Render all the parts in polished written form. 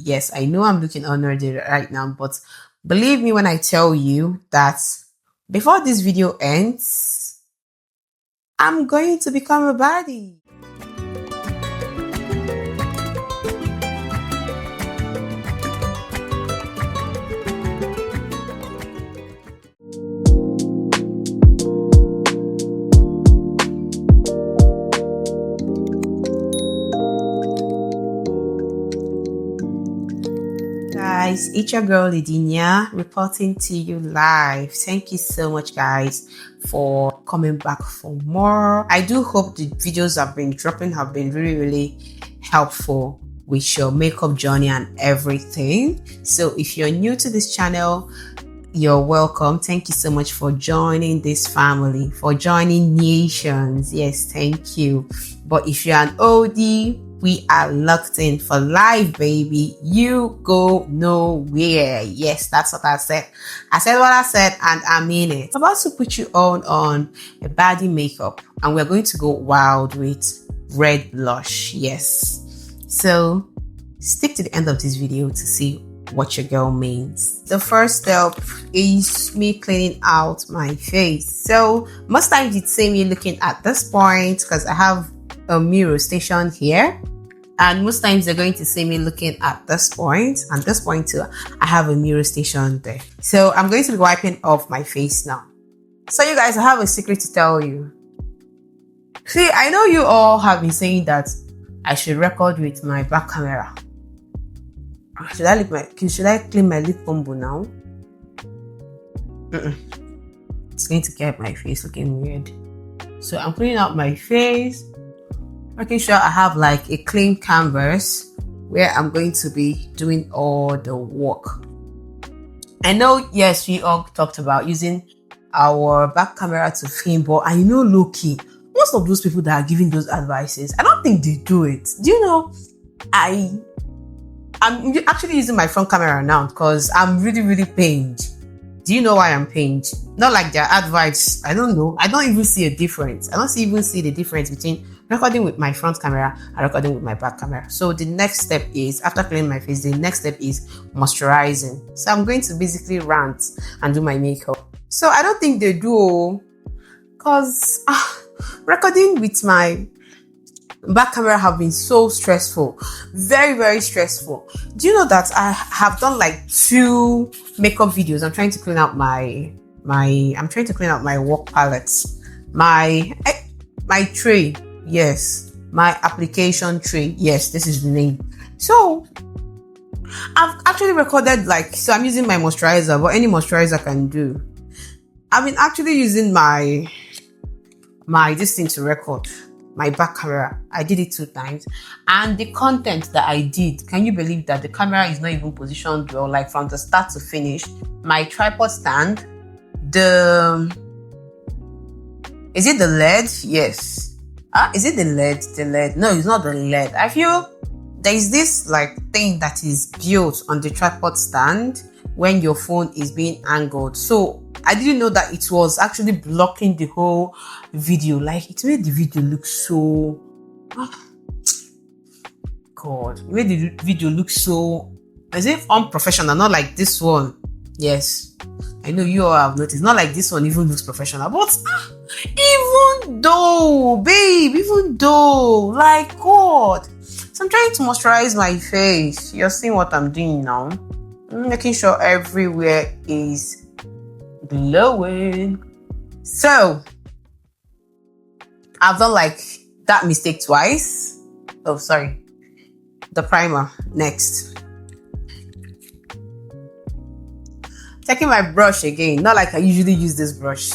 Yes, I know I'm looking honored right now, but believe me when I tell you that before this video ends, I'm going to become a baddie. Guys, it's your girl Lidinia reporting to you live. Thank you so much guys for coming back for more. I do hope the videos I've been dropping have been really helpful with your makeup journey and everything. So if you're new to this channel, you're welcome. Thank you so much for joining this family, for joining nations. Yes, thank you. But if you're an oldie, we are locked in for life, baby. You go nowhere. Yes, that's what I said. I said what I said and I mean it. I'm about to put you on a baddie makeup and we're going to go wild with red blush. Yes. So stick to the end of this video to see what your girl means. The first step is me cleaning out my face. So most times you'd see me looking at this point because I have a mirror station here, and most times they're going to see me looking at this point and this point too. I have a mirror station there. So I'm going to be wiping off my face now. So you guys, I have a secret to tell you. See, I know you all have been saying that I should record with my back camera. Should I clean my lip combo now? It's going to get my face looking weird. So I'm cleaning out my face, making sure I have like a clean canvas where I'm going to be doing all the work. I know, yes, we all talked about using our back camera to film, but I know low-key, most of those people that are giving those advices, I don't think they do it. Do you know, I'm actually using my front camera now because I'm really pained. Do you know why I'm pained? Not like their advice. I don't know. I don't even see a difference. I don't even see the difference between recording with my front camera and recording with my back camera. So the next step is, after cleaning my face, the next step is moisturizing. So I'm going to basically rant and do my makeup. So I don't think they do, because recording with my back camera have been so stressful, very stressful. Do you know that I have done like 2 makeup videos? I'm trying to clean out my work palettes, my tray. Yes, my application tray. Yes, this is the name. So I've actually recorded so I'm using my moisturizer, but any moisturizer can do. I've been actually using my this thing to record my back camera. I did it 2 times, and the content that I did, can you believe that the camera is not even positioned well, like from the start to finish? My tripod stand, is it the LED? Yes. Is it the LED? The LED? No, it's not the LED. I feel there is this thing that is built on the tripod stand when your phone is being angled. So I didn't know that it was actually blocking the whole video. It made the video look so... God. It made the video look so... as if unprofessional, not like this one. Yes. I know you all have noticed. Not like this one even looks professional. But even though, babe, God. So I'm trying to moisturize my face. You're seeing what I'm doing now. I'm making sure everywhere is glowing. So I've done that mistake twice. Oh, sorry. The primer next. Taking my brush again, not like I usually use this brush.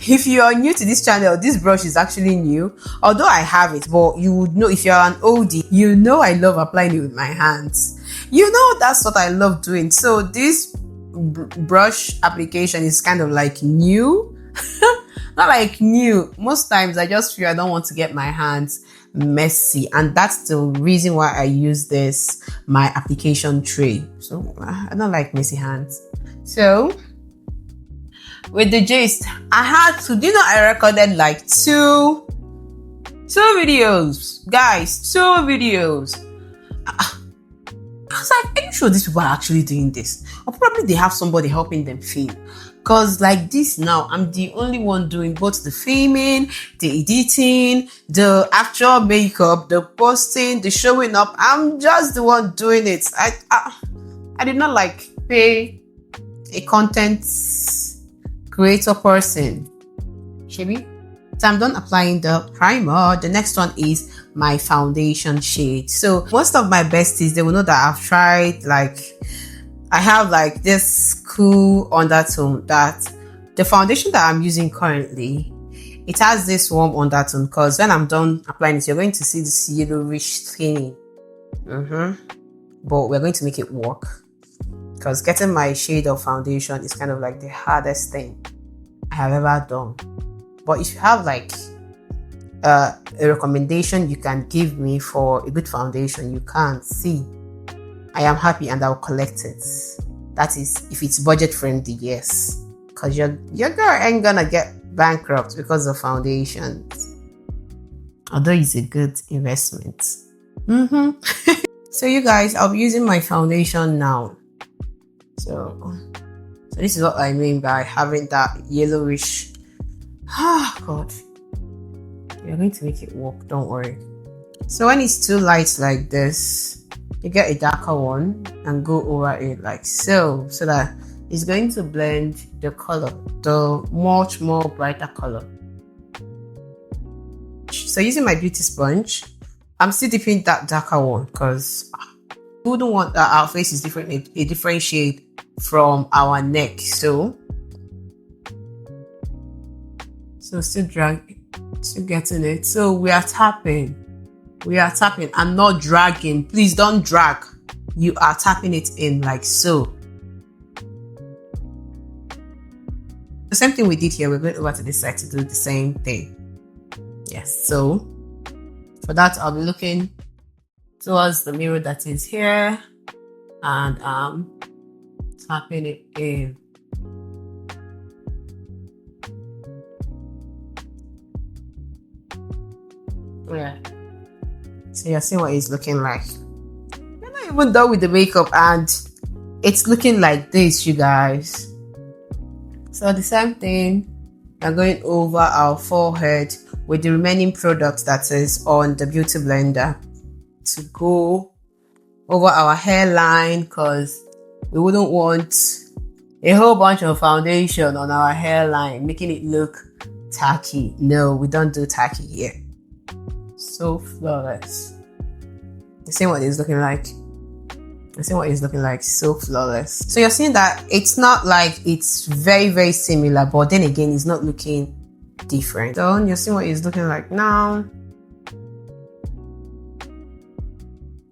If you are new to this channel, this brush is actually new. Although I have it, but you would know, if you're an oldie, you know I love applying it with my hands. You know that's what I love doing. So this brush application is kind of new. Not new. Most times I just feel I don't want to get my hands messy, and that's the reason why I use my application tray. So I don't like messy hands. So with the gist, I had to, I recorded 2 videos, guys, 2 videos. I was like, are you sure these people are actually doing this? Or probably they have somebody helping them film. Because like this now, I'm the only one doing both the filming, the editing, the actual makeup, the posting, the showing up. I'm just the one doing it. I did not like pay a content creator person. Shebi? So I'm done applying the primer. The next one is my foundation shade. So most of my besties, they will know that I've tried, like, I have like this cool undertone that the foundation that I'm using currently, it has this warm undertone, because when I'm done applying it, you're going to see this yellowish thing. But we're going to make it work, because getting my shade of foundation is kind of like the hardest thing I have ever done. But if you have like a recommendation you can give me for a good foundation, you can see, I am happy and I'll collect it. That is, if it's budget friendly, yes. Because your girl ain't gonna get bankrupt because of foundations. Although it's a good investment. So you guys, I'll be using my foundation now. So this is what I mean by having that yellowish. God. We're going to make it work, don't worry. So when it's too light like this, you get a darker one and go over it like so that it's going to blend the color, the much more brighter color. So using my beauty sponge, I'm still dipping that darker one, because we wouldn't want that our face is different, a different shade from our neck. So still getting it. So we are tapping. I'm not dragging. Please don't drag. You are tapping it in like so. The same thing we did here, we're going over to this side to do the same thing. Yes, so for that, I'll be looking towards the mirror that is here and tapping it in. Yeah. So you're seeing what it's looking like. We're not even done with the makeup and it's looking like this, you guys. So the same thing, we're going over our forehead with the remaining product that is on the beauty blender to go over our hairline, because we wouldn't want a whole bunch of foundation on our hairline making it look tacky. No, we don't do tacky here. So flawless. You see what it's looking like? So flawless. So you're seeing that it's not like it's very, very similar, but then again, it's not looking different. So you're seeing what it's looking like now.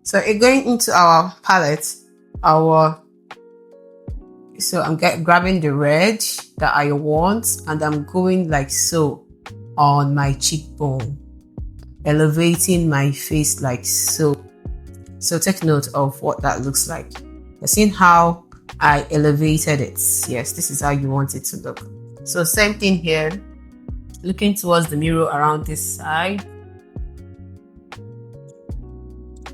So it going into our palette, so I'm grabbing the red that I want and I'm going like so on my cheekbone, elevating my face like so. So take note of what that looks like. You're seeing how I elevated it. Yes, this is how you want it to look. So same thing here, looking towards the mirror around this side.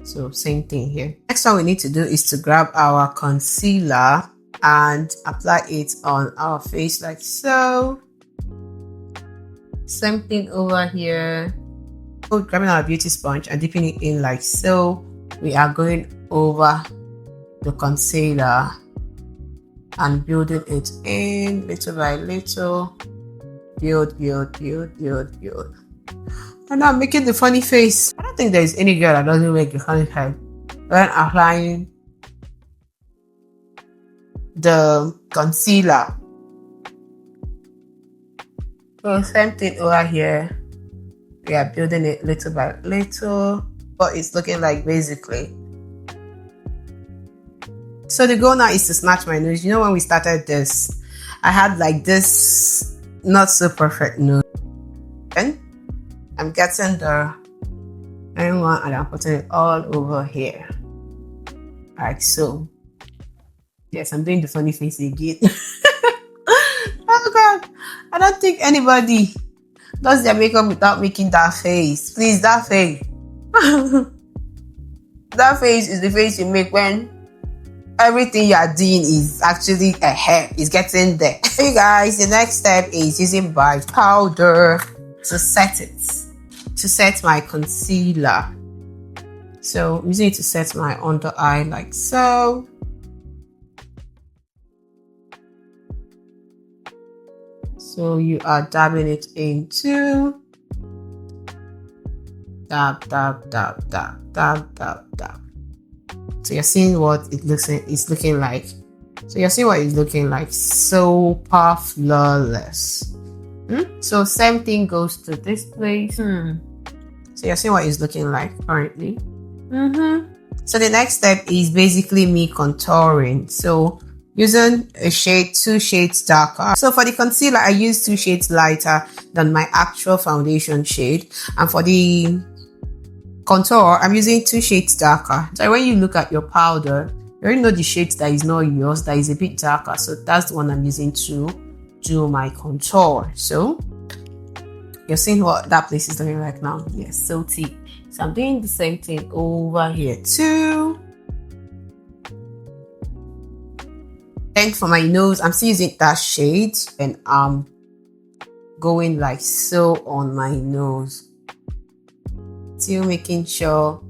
So same thing here. Next one we need to do is to grab our concealer and apply it on our face like so. Same thing over here. So grabbing our beauty sponge and dipping it in like so. We are going over the concealer and building it in little by little. Build. And I'm making the funny face. I don't think there is any girl that doesn't make the funny face when applying the concealer. So same thing over here. We are building it little by little. What it's looking like basically. So the goal now is to snatch my nose. You know, when we started this, I had like this not so perfect nose. And I'm getting the main one and I'm putting it all over here. Like so. Yes, I'm doing the funny face again. Oh God. I don't think anybody does their makeup without making that face. Please, that face. That face is the face you make when everything you are doing is actually ahead, is getting there. Hey guys, the next step is using my powder to set it, to set my concealer. So I'm using it to set my under eye like so. So you are dabbing it into. Dab, dab, dab, dab, dab, dab, dab. So you're seeing what it's looking like. So you're seeing what it's looking like. Super flawless. So same thing goes to this place. So you're seeing what it's looking like currently. So the next step is basically me contouring. So using a shade 2 shades darker. So for the concealer, I use 2 shades lighter than my actual foundation shade. And for the contour, I'm using 2 shades darker. So when you look at your powder, you already know the shade that is not yours, that is a bit darker. So that's the one I'm using to do my contour. So you're seeing what that place is looking like now. Yes, so thick. So I'm doing the same thing over here too. Then for my nose, I'm still using that shade and I'm going like so on my nose. Still making sure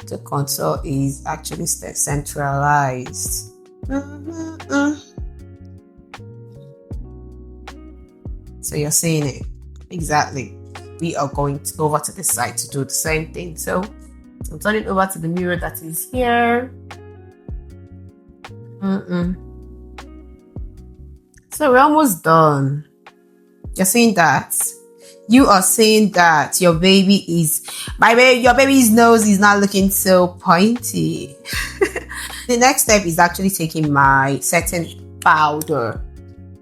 the contour is actually centralized. So you're seeing it exactly. We are going to go over to the side to do the same thing. So I'm turning over to the mirror that is here. So we're almost done. You're seeing that. You are saying that your baby's nose is not looking so pointy. The next step is actually taking my setting powder,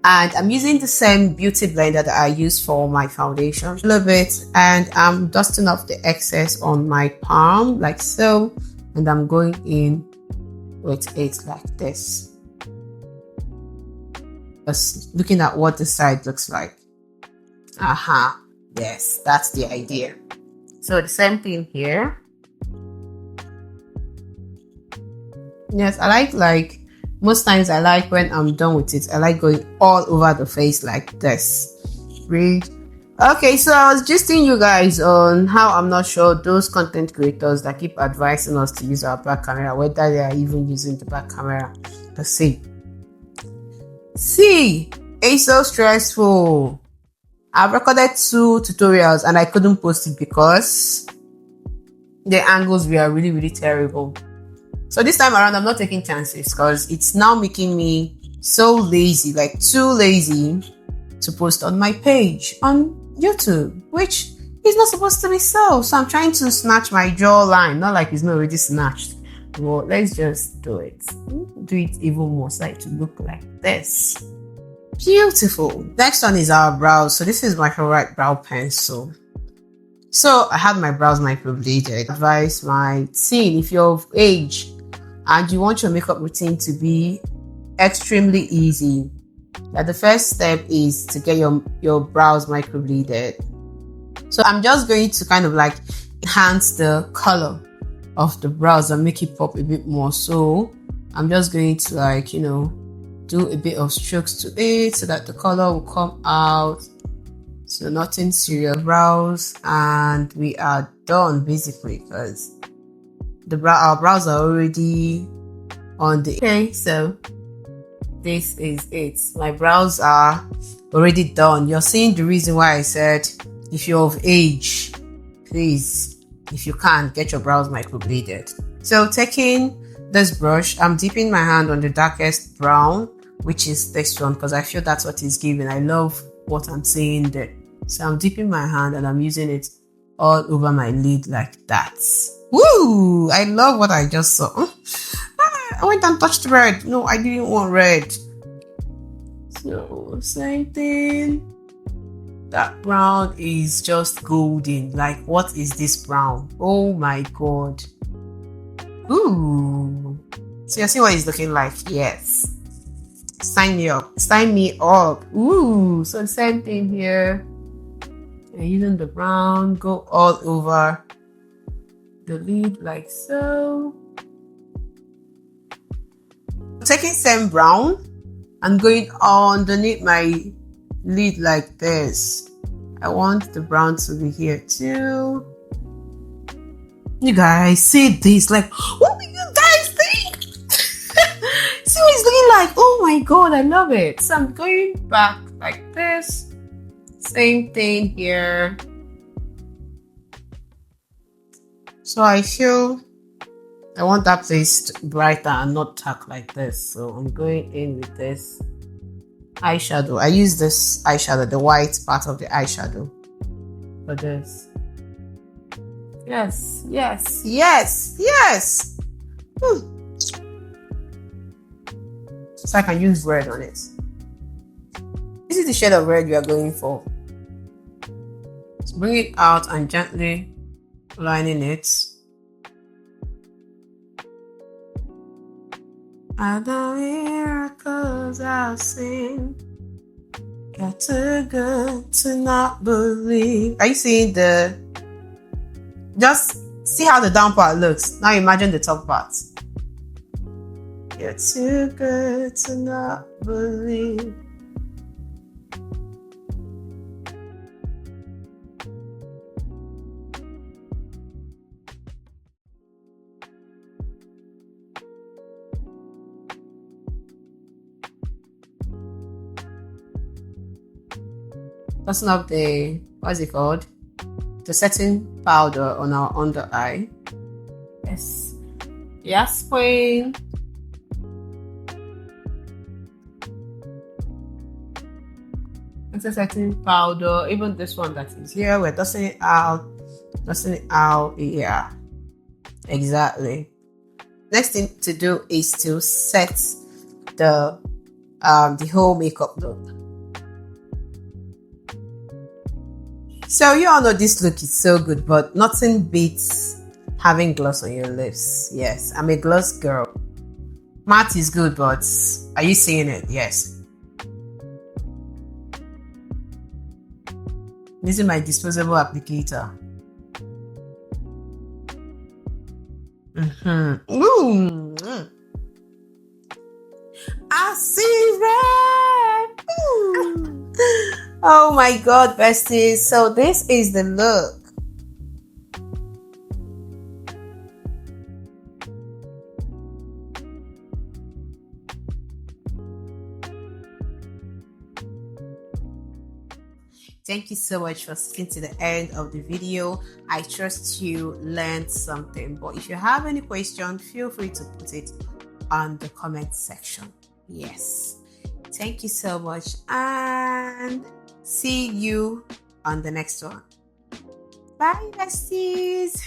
and I'm using the same beauty blender that I use for my foundation a little bit, and I'm dusting off the excess on my palm like so, and I'm going in with it like this, just looking at what the side looks like. Yes, that's the idea. So the same thing here. Yes, I like most times I like when I'm done with it, I like going all over the face like this. Read. Okay, so I was just telling you guys on how I'm not sure those content creators that keep advising us to use our back camera, whether they are even using the back camera. Let's see. It's so stressful. I've recorded 2 tutorials and I couldn't post it because the angles were really, really terrible. So this time around, I'm not taking chances because it's now making me so lazy, like too lazy to post on my page on YouTube, which is not supposed to be so. So I'm trying to snatch my jawline, not like it's not already snatched. Well, let's just do it. Do it even more so to look like this. Beautiful. Next one is our brows. So this is my favorite brow pencil. So I had my brows microbladed. Advise my teen, if you're of age and you want your makeup routine to be extremely easy, that the first step is to get your brows microbladed. So I'm just going to kind of like enhance the color of the brows and make it pop a bit more. So I'm just going to like, do a bit of strokes to it so that the color will come out. So nothing serious. Brows, and we are done basically because our brows are already on the. Okay, so this is it. My brows are already done. You're seeing the reason why I said if you're of age, please, if you can, get your brows microbladed. So taking this brush, I'm dipping my hand on the darkest brown, which is this one, because I feel that's what it's giving. I love what I'm seeing there. So I'm dipping my hand and I'm using it all over my lid like that. Woo! I love what I just saw. I went and touched red. No, I didn't want red. So same thing. That brown is just golden. Like, what is this brown? Oh my god. Ooh. So you see what it's looking like? Yes. Sign me up. Sign me up. Ooh. So same thing here. And using the brown, go all over the lid like so. taking same brown and going underneath my lid like this. I want the brown to be here too. You guys see this? Like, what do you guys think? See what it's looking like? Oh my god, I love it. So I'm going back like this. Same thing here. So I want that place brighter and not dark like this. So I'm going in with this eyeshadow. I use this eyeshadow, the white part of the eyeshadow for this. Yes, yes, yes, yes. So I can use red on it. This is the shade of red we are going for. So bring it out and gently lining it. All the miracles I've seen, got too good to not believe. Are you seeing the? Just see how the down part looks. Now imagine the top part. You're too good to not believe. That's not the, what's it called? The setting powder on our under eye. Yes. Yes, queen. It's a setting powder. Even this one that is here, we're dusting it out. Dusting it out. Yeah. Exactly. Next thing to do is to set the whole makeup look. So you all know this look is so good, but nothing beats having gloss on your lips. Yes, I'm a gloss girl. Matte is good, but are you seeing it? Yes. This is my disposable applicator. Ooh. I see red. Ooh. Oh my god, besties. So this is the look. Thank you so much for sticking to the end of the video. I trust you learned something. But if you have any question, feel free to put it on the comment section. Yes. Thank you so much and see you on the next one. Bye, besties.